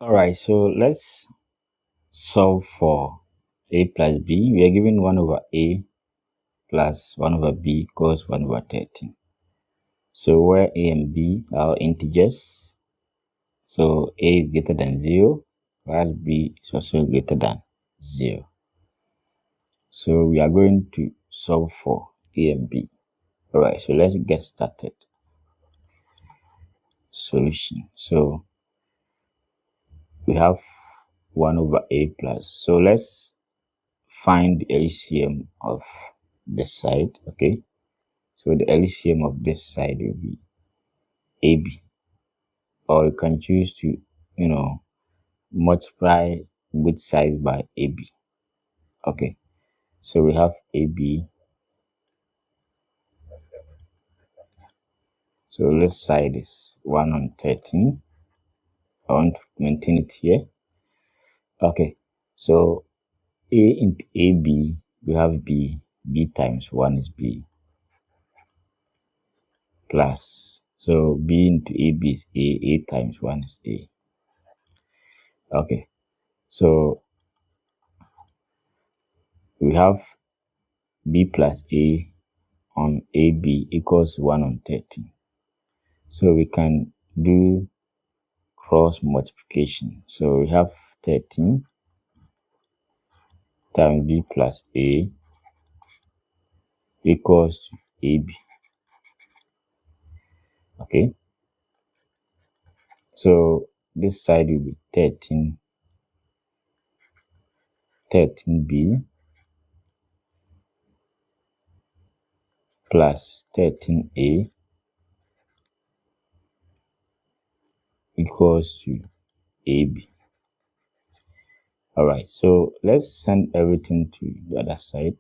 All right, so let's solve for a plus b. We are given 1 over a plus 1 over b equals 1 over 13. So where a and b are integers, so a is greater than 0, while b is also greater than 0. So we are going to solve for a and b. All right, so let's get started. Solution. So we have 1 over a plus. So let's find the LCM of this side. Okay, so the LCM of this side will be AB, or you can choose to multiply both sides by AB. Okay, so we have AB. So this side is 1 on 13. I want to maintain it here. Okay, so A into AB, we have B. B times 1 is B, plus, so B into AB is A. A times 1 is A. Okay, so we have B plus A on AB equals 1 on 13. So we can do cross multiplication. So we have 13 times B plus A equals to AB. Okay, so this side will be 13B plus 13A equals to AB. All right, so let's send everything to the other side.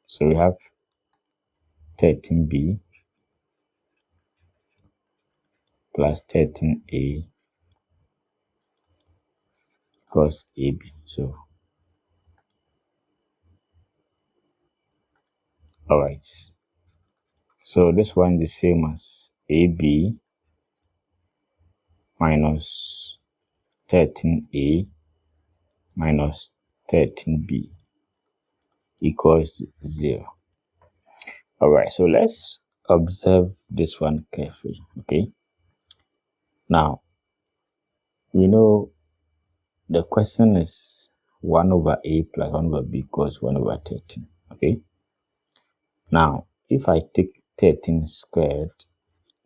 So we have 13B plus 13A equals AB. So, all right. So this one is the same as AB minus 13A minus 13B equals to 0. All right. So let's observe this one carefully. Okay. Now, we know the question is 1 over A plus 1 over B equals 1 over 13. Okay. Now, if I take 13 squared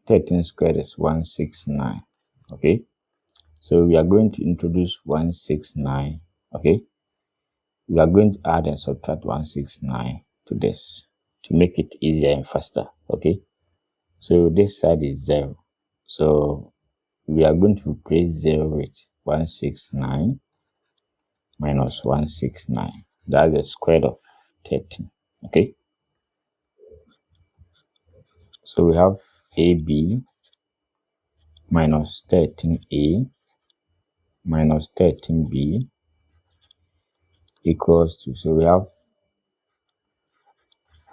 is 169. Okay. So we are going to introduce 169. Okay. We are going to add and subtract 169 to this to make it easier and faster. Okay. So this side is 0. So we are going to replace 0 with 169 minus 169. That's the square root of 13. Okay. So we have AB minus 13A minus 13B equals to, so we have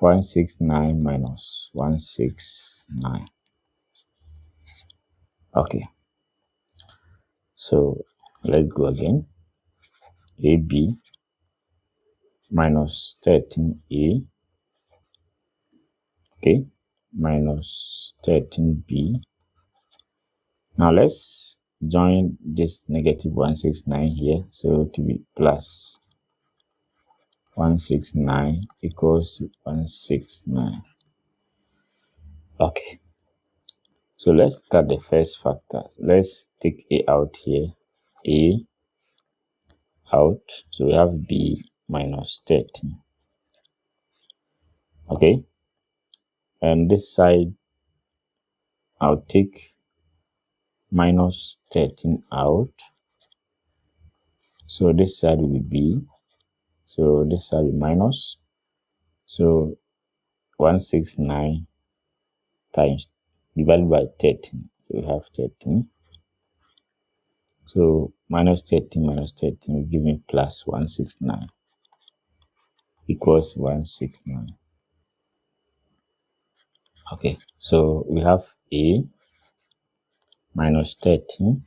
169 minus 169. Okay, so let's go again. AB minus 13A, okay, minus 13B. Now let's join this negative 169 here, so to be plus 169 equals to 169. Okay, so let's look at the first factor. Let's take A out here. A out, so we have B minus 13. Okay, and this side I'll take minus 13 out, so this side will be B, so this side will be minus, so 169 times divided by 13, so we have 13, so minus 13 will give me plus 169 equals 169. Okay, so we have A minus 13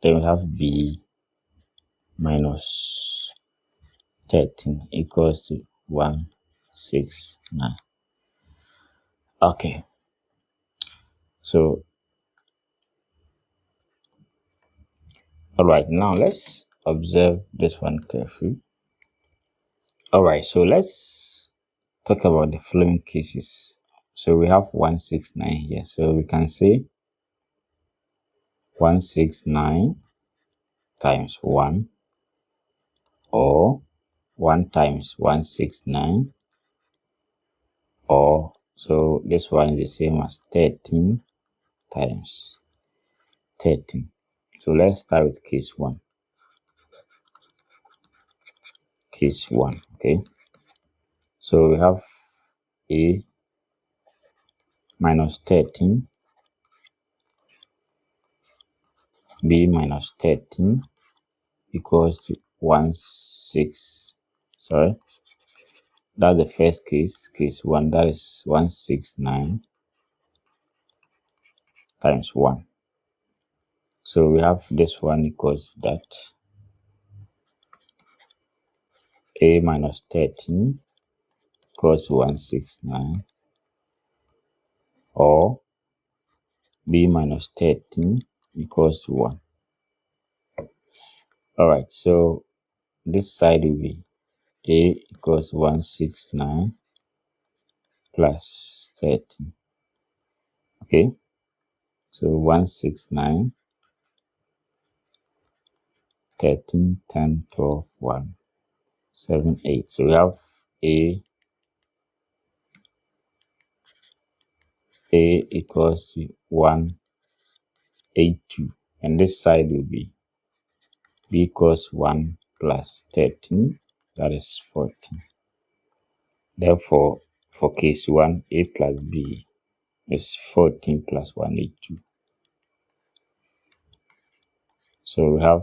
Then we have b minus 13 equals to 169. Okay, so all right, now let's observe this one carefully. All right, so let's talk about the following cases. So we have 169 here, so we can say 169 times 1, or 1 times 169, or so this one is the same as 13 times 13. So let's start with case 1. Case 1, okay. So we have a minus 13, b minus 13 equals to 16. That's the first case, case 1, that is 169 times 1. So we have this one equals that a minus 13 equals to 169, or b minus 13 equals to 1. Alright, so this side will be a equals 169 plus 13. Okay, so 169, 13, 10, 12, 1, 7, 8. So we have a equals to 182, and this side will be b equals 1 plus 13, that is 14. Therefore, for case 1, a plus b is 14 plus 182. So we have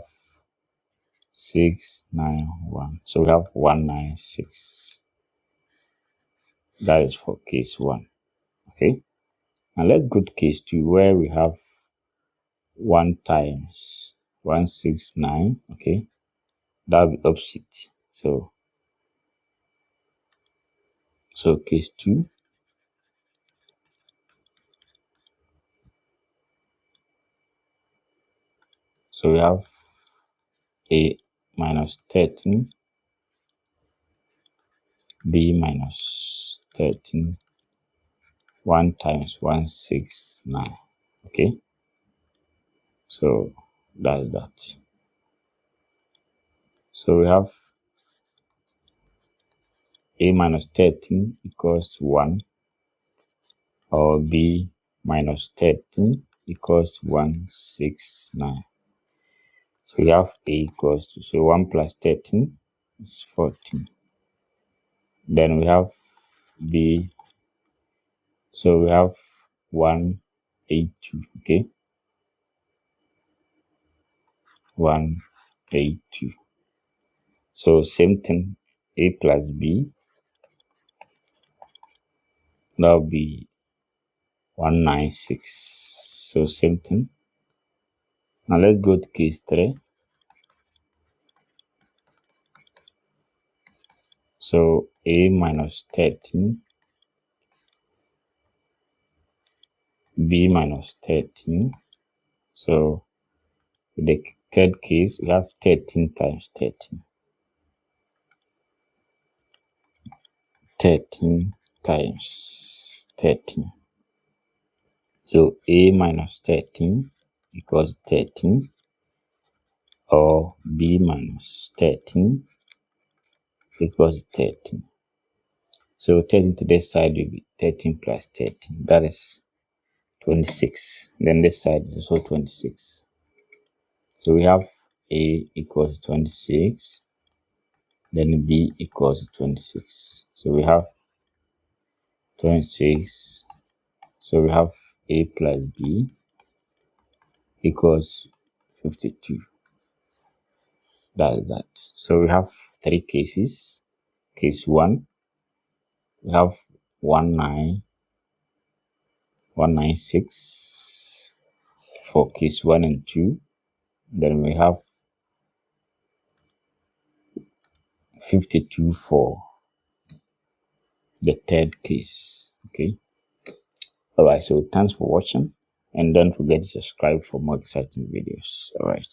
691. So we have 196. That is for case 1. Okay. And let's go to case 2, where we have 1 times 169. Okay. That will be opposite. So case 2. So we have a minus 13, b minus 13, 1 times 169. Okay. So that's that. So we have a minus 13 equals to 1, or b minus 13 equals to 169. So we have a equals to, so 1 plus 13 is 14. Then we have b, so we have 182. Okay, 182. So same thing, a plus b, that will be 196. So same thing. Now let's go to case 3. So a minus 13, b minus 13. So in the third case, we have 13 times 13. 13 times 13. So a minus 13 equals 13, or b minus 13 equals 13. So 13 to this side will be 13 plus 13. That is 26. Then this side is also 26. So we have a equals 26. Then b equals 26. So we have 26. So we have a plus b equals 52. That is that. So we have 3 cases. Case 1, we have 196 for case 1 and 2. Then we have 52 for the third case. Okay. All right. So thanks for watching, and don't forget to subscribe for more exciting videos. All right.